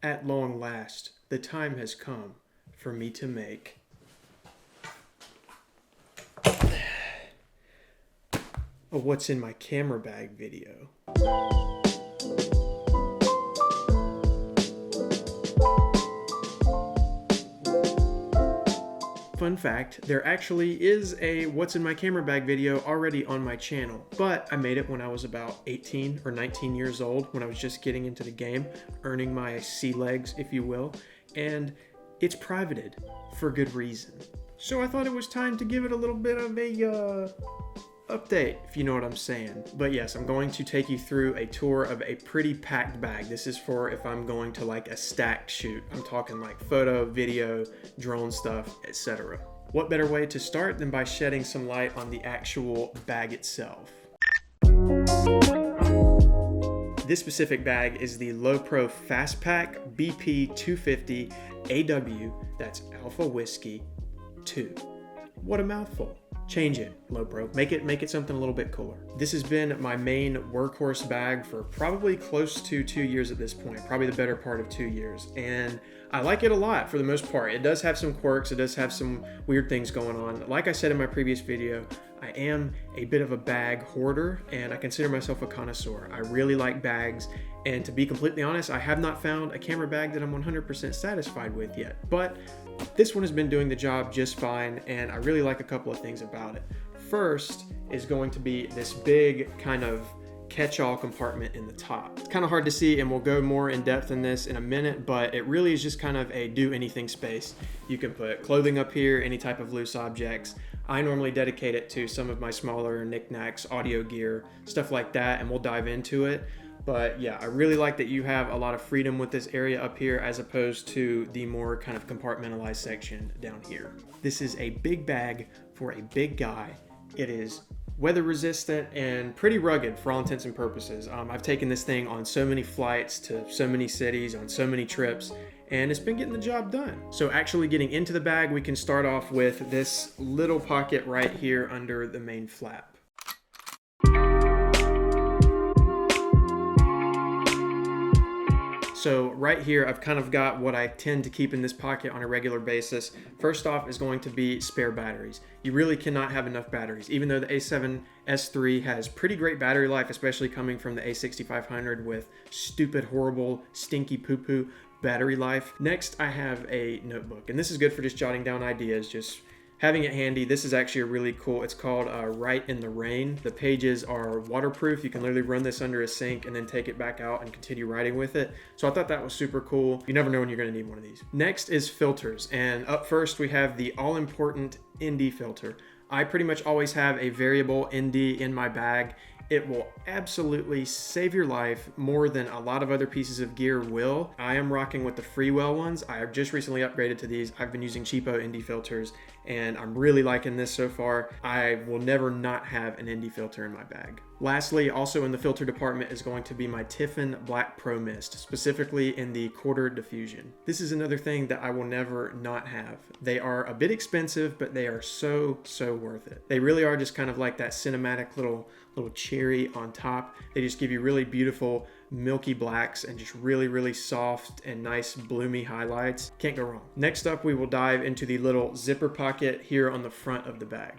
At long last, the time has come for me to make a what's in my camera bag video. Fun fact, there actually is a what's in my camera bag video already on my channel, but I made it when I was about 18 or 19 years old, when I was just getting into the game, earning my sea legs, if you will, and it's privated for good reason. So I thought it was time to give it a little bit of a update, if you know what I'm saying. But yes, I'm going to take you through a tour of a pretty packed bag. This is for if I'm going to like a stacked shoot. I'm talking like photo, video, drone stuff, etc. What better way to start than by shedding some light on the actual bag itself? This specific bag is the Lowepro Fastpack BP 250 AW, that's Alpha Whiskey 2. What a mouthful. Change it, Lowepro. Make it something a little bit cooler. This has been my main workhorse bag for probably close to 2 years at this point, probably the better part of 2 years. And I like it a lot for the most part. It does have some quirks, it does have some weird things going on. Like I said in my previous video, I am a bit of a bag hoarder and I consider myself a connoisseur. I really like bags, and to be completely honest, I have not found a camera bag that I'm 100% satisfied with yet. But this one has been doing the job just fine, and I really like a couple of things about it. First is going to be this big kind of catch-all compartment in the top. It's kind of hard to see, and we'll go more in depth in this in a minute, but it really is just kind of a do anything space. You can put clothing up here, any type of loose objects. I normally dedicate it to some of my smaller knickknacks, audio gear, stuff like that, and we'll dive into it. But yeah, I really like that you have a lot of freedom with this area up here as opposed to the more kind of compartmentalized section down here. This is a big bag for a big guy. It is weather resistant and pretty rugged for all intents and purposes. I've taken this thing on so many flights to so many cities, on so many trips, and it's been getting the job done. So actually getting into the bag, we can start off with this little pocket right here under the main flap. So right here, I've kind of got what I tend to keep in this pocket on a regular basis. First off is going to be spare batteries. You really cannot have enough batteries. Even though the A7S III has pretty great battery life, especially coming from the A6500 with stupid, horrible, stinky poo-poo battery life. Next, I have a notebook, and this is good for just jotting down ideas, just having it handy. This is actually a really cool, it's called Rite in the Rain. The pages are waterproof. You can literally run this under a sink and then take it back out and continue writing with it. So I thought that was super cool. You never know when you're gonna need one of these. Next is filters. And up first we have the all-important ND filter. I pretty much always have a variable ND in my bag. It will absolutely save your life more than a lot of other pieces of gear will. I am rocking with the Freewell ones. I have just recently upgraded to these. I've been using cheapo ND filters and I'm really liking this so far. I will never not have an ND filter in my bag. Lastly, also in the filter department is going to be my Tiffen Black Pro Mist, specifically in the quarter diffusion. This is another thing that I will never not have. They are a bit expensive, but they are so worth it. They really are just kind of like that cinematic little cherry on top. They just give you really beautiful milky blacks and just really soft and nice bloomy highlights. Can't go wrong. Next up, we will dive into the little zipper pocket here on the front of the bag.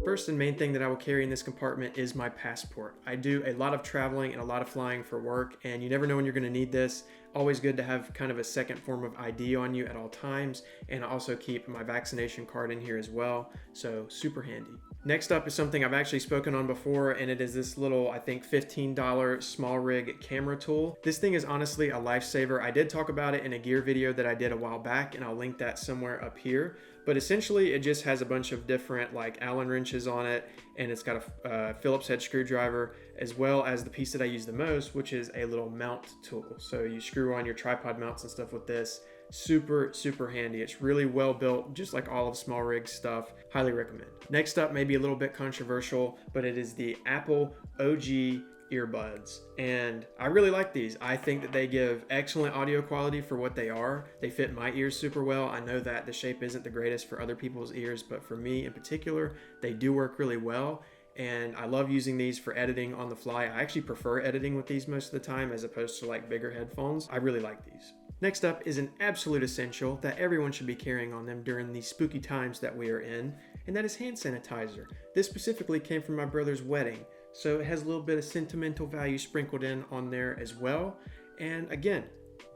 First and main thing that I will carry in this compartment is my passport. I do a lot of traveling and a lot of flying for work, and you never know when you're going to need this. Always good to have kind of a second form of ID on you at all times, and I also keep my vaccination card in here as well, so super handy. Next up is something I've actually spoken on before, and it is this little, I think $15 Smallrig camera tool. This thing is honestly a lifesaver. I did talk about it in a gear video that I did a while back, and I'll link that somewhere up here. But essentially it just has a bunch of different like Allen wrenches on it, and it's got a Phillips head screwdriver, as well as the piece that I use the most, which is a little mount tool. So you screw on your tripod mounts and stuff with this. Super handy. It's really well built, just like all of Smallrig stuff. Highly recommend. Next up, maybe a little bit controversial, but it is the Apple OG earbuds, and I really like these. I think that they give excellent audio quality for what they are. They fit my ears super well. I know that the shape isn't the greatest for other people's ears, but for me in particular, they do work really well. and I love using these for editing on the fly. I actually prefer editing with these most of the time as opposed to like bigger headphones. I really like these. Next up is an absolute essential that everyone should be carrying on them during these spooky times that we are in, and that is hand sanitizer. This specifically came from my brother's wedding, so it has a little bit of sentimental value sprinkled in on there as well. And again,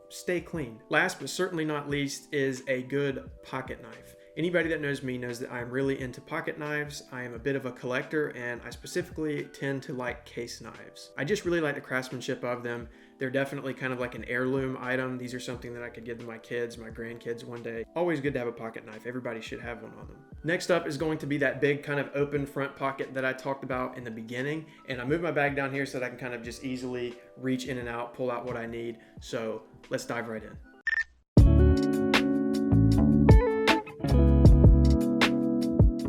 stay clean. Last but certainly not least is a good pocket knife. Anybody that knows me knows that I'm really into pocket knives. I am a bit of a collector, and I specifically tend to like case knives. I just really like the craftsmanship of them. They're definitely kind of like an heirloom item. These are something that I could give to my kids, my grandkids one day. Always good to have a pocket knife. Everybody should have one on them. Next up is going to be that big kind of open front pocket that I talked about in the beginning. And I moved my bag down here so that I can kind of just easily reach in and out, pull out what I need. So let's dive right in.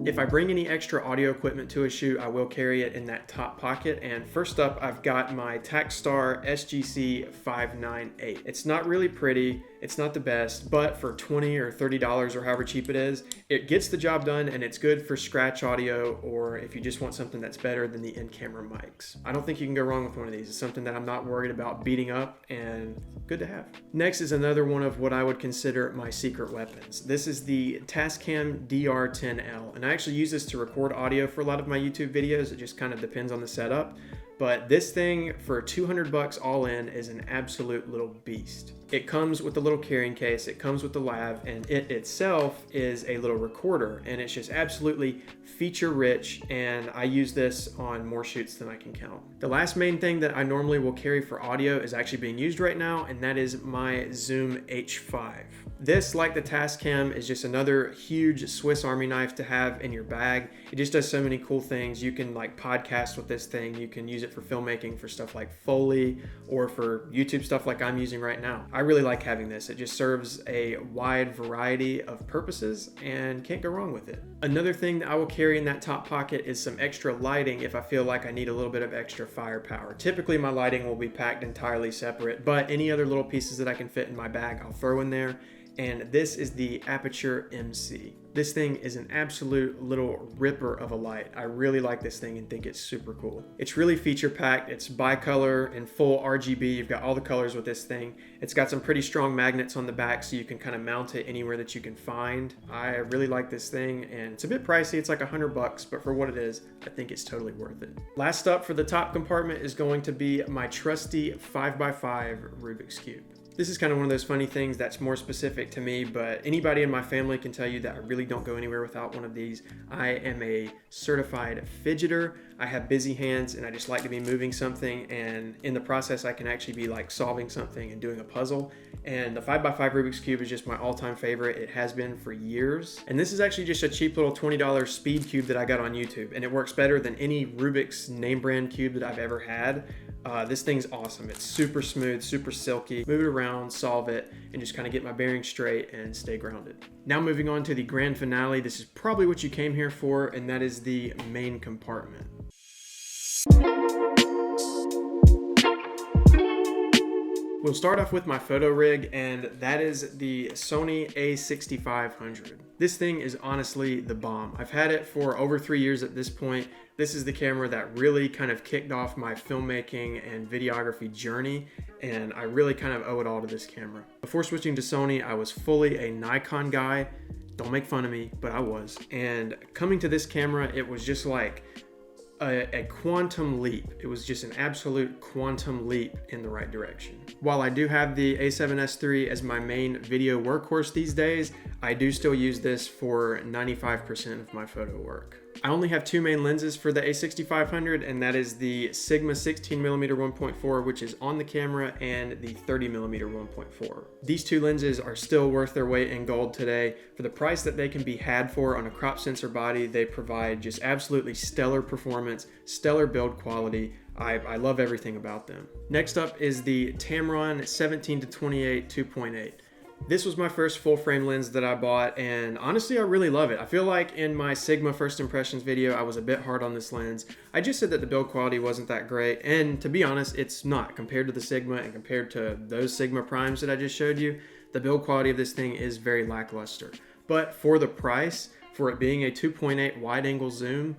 If I bring any extra audio equipment to a shoot, I will carry it in that top pocket. And first up, I've got my Takstar SGC 598. It's not really pretty, it's not the best, but for $20 or $30 or however cheap it is, it gets the job done, and it's good for scratch audio, or if you just want something that's better than the in-camera mics. I don't think you can go wrong with one of these. It's something that I'm not worried about beating up, and good to have. Next is another one of what I would consider my secret weapons. This is the Tascam DR10L, and I actually use this to record audio for a lot of my YouTube videos. It just kind of depends on the setup. But this thing for $200 all in is an absolute little beast. It comes with a little carrying case, it comes with the lav, and it itself is a little recorder, and it's just absolutely feature rich, and I use this on more shoots than I can count. The last main thing that I normally will carry for audio is actually being used right now, and that is my Zoom H5. This, like the Tascam, is just another huge Swiss Army knife to have in your bag. It just does so many cool things. You can like podcast with this thing. You can use it for filmmaking, for stuff like Foley, or for YouTube stuff like I'm using right now. I really like having this. It just serves a wide variety of purposes and can't go wrong with it. Another thing that I will carry in that top pocket is some extra lighting if I feel like I need a little bit of extra firepower. Typically my lighting will be packed entirely separate, but any other little pieces that I can fit in my bag, I'll throw in there. And this is the Aputure MC. This thing is an absolute little ripper of a light. I really like this thing and think it's super cool. It's really feature packed. It's bicolor and full RGB. You've got all the colors with this thing. It's got some pretty strong magnets on the back so you can kind of mount it anywhere that you can find. I really like this thing, and it's a bit pricey. It's like $100, but for what it is, I think it's totally worth it. Last up for the top compartment is going to be my trusty 5x5 Rubik's Cube. This is kind of one of those funny things that's more specific to me, but anybody in my family can tell you that I really don't go anywhere without one of these. I am a certified fidgeter. I have busy hands and I just like to be moving something, and in the process I can actually be like solving something and doing a puzzle. And the 5x5 Rubik's Cube is just my all-time favorite. It has been for years. And this is actually just a cheap little $20 speed cube that I got on YouTube, and it works better than any Rubiks name brand cube that I've ever had. This thing's awesome. It's super smooth, super silky. Move it around, solve it, and just kind of get my bearings straight and stay grounded. Now moving on to the grand finale. This is probably what you came here for, and that is the main compartment. We'll start off with my photo rig, and that is the Sony A6500. This thing is honestly the bomb. I've had it for over 3 years at this point. This is the camera that really kind of kicked off my filmmaking and videography journey, and I really kind of owe it all to this camera. Before switching to Sony, I was fully a Nikon guy. Don't make fun of me, but I was. And coming to this camera, it was just like a quantum leap. It was just an absolute quantum leap in the right direction. While I do have the A7S III as my main video workhorse these days, I do still use this for 95% of my photo work. I only have two main lenses for the A6500, and that is the Sigma 16mm 1.4, which is on the camera, and the 30mm 1.4. These two lenses are still worth their weight in gold today. For the price that they can be had for on a crop sensor body, they provide just absolutely stellar performance, stellar build quality. I love everything about them. Next up is the Tamron 17-28 2.8. This was my first full frame lens that I bought, and honestly I really love it. I feel like in my Sigma first impressions video I was a bit hard on this lens. I just said that the build quality wasn't that great, and to be honest it's not. Compared to the Sigma and compared to those Sigma primes that I just showed you, the build quality of this thing is very lackluster. But for the price, for it being a 2.8 wide angle zoom,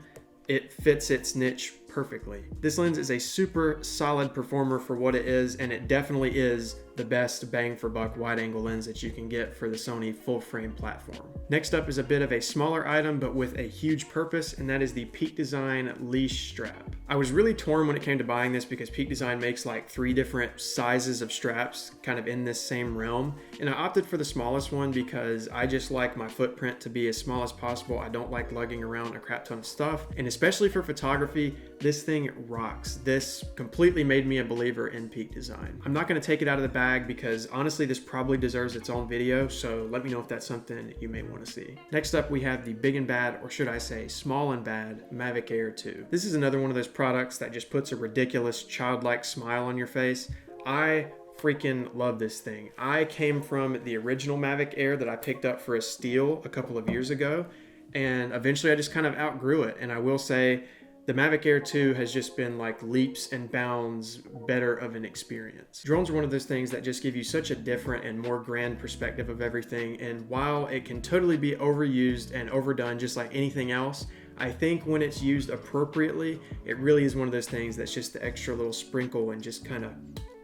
it fits its niche perfectly. This lens is a super solid performer for what it is, and it definitely is the best bang for buck wide angle lens that you can get for the Sony full frame platform. Next up is a bit of a smaller item but with a huge purpose, and that is the Peak Design Leash strap. I was really torn when it came to buying this because Peak Design makes like 3 different sizes of straps kind of in this same realm, and I opted for the smallest one because I just like my footprint to be as small as possible. I don't like lugging around a crap ton of stuff, and especially for photography, this thing rocks. This completely made me a believer in Peak Design. I'm not going to take it out of the bag because honestly this probably deserves its own video, so let me know if that's something you may want to see. Next up we have the big and bad, or should I say small and bad, Mavic Air 2. This is another one of those products that just puts a ridiculous childlike smile on your face. I freaking love this thing. I came from the original Mavic Air that I picked up for a steal a couple of years ago, and eventually I just kind of outgrew it, and I will say the Mavic Air 2 has just been like leaps and bounds better of an experience. Drones are one of those things that just give you such a different and more grand perspective of everything, and while it can totally be overused and overdone just like anything else, I think when it's used appropriately, it really is one of those things that's just the extra little sprinkle and just kind of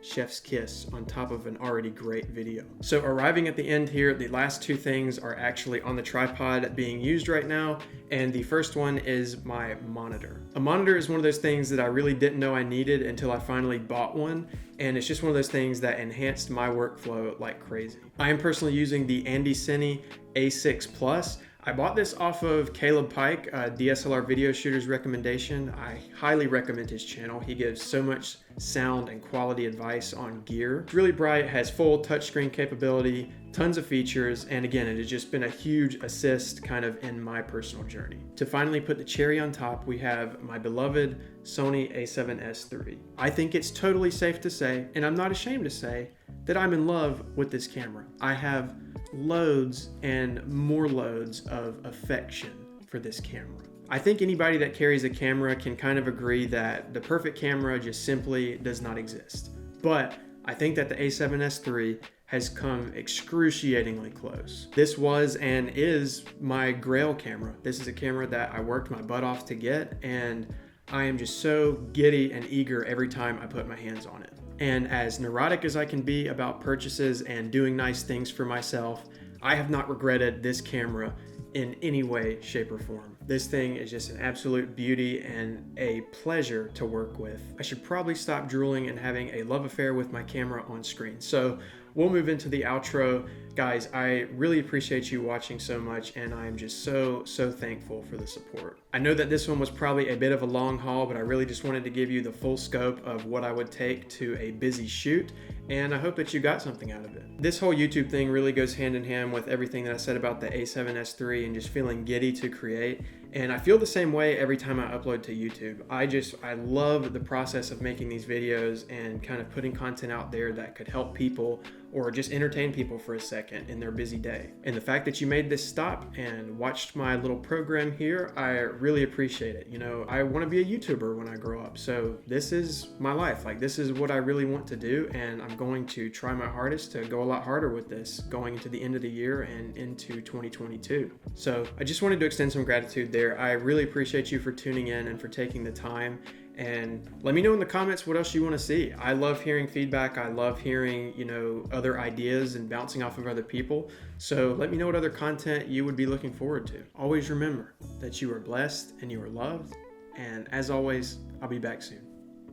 chef's kiss on top of an already great video. So arriving at the end here, the last 2 things are actually on the tripod being used right now, and the first one is my monitor. A monitor is one of those things that I really didn't know I needed until I finally bought one, and it's just one of those things that enhanced my workflow like crazy. I am personally using the Anycine A6 Plus. I bought this off of Caleb Pike, a DSLR video shooter's recommendation. I highly recommend his channel. He gives so much sound and quality advice on gear. It's really bright, has full touchscreen capability, tons of features, and again, it has just been a huge assist kind of in my personal journey. To finally put the cherry on top, we have my beloved Sony A7S III. I think it's totally safe to say, and I'm not ashamed to say, that I'm in love with this camera. I have loads and more loads of affection for this camera. I think anybody that carries a camera can kind of agree that the perfect camera just simply does not exist. But I think that the A7S III has come excruciatingly close. This was and is my grail camera. This is a camera that I worked my butt off to get, and I am just so giddy and eager every time I put my hands on it. And as neurotic as I can be about purchases and doing nice things for myself, I have not regretted this camera in any way, shape, or form. This thing is just an absolute beauty and a pleasure to work with. I should probably stop drooling and having a love affair with my camera on screen. So we'll move into the outro. Guys, I really appreciate you watching so much, and I'm just so thankful for the support. I know that this one was probably a bit of a long haul, but I really just wanted to give you the full scope of what I would take to a busy shoot, and I hope that you got something out of it. This whole YouTube thing really goes hand in hand with everything that I said about the A7S III and just feeling giddy to create. And I feel the same way every time I upload to YouTube. I love the process of making these videos and kind of putting content out there that could help people or just entertain people for a second in their busy day. And the fact that you made this stop and watched my little program here, I really appreciate it. You know, I want to be a YouTuber when I grow up. So this is my life. Like, this is what I really want to do, and I'm going to try my hardest to go a lot harder with this going into the end of the year and into 2022. So I just wanted to extend some gratitude there. I really appreciate you for tuning in and for taking the time. And let me know in the comments what else you want to see. I love hearing feedback. I love hearing, you know, other ideas and bouncing off of other people. So let me know what other content you would be looking forward to. Always remember that you are blessed and you are loved. And as always, I'll be back soon.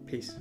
Peace.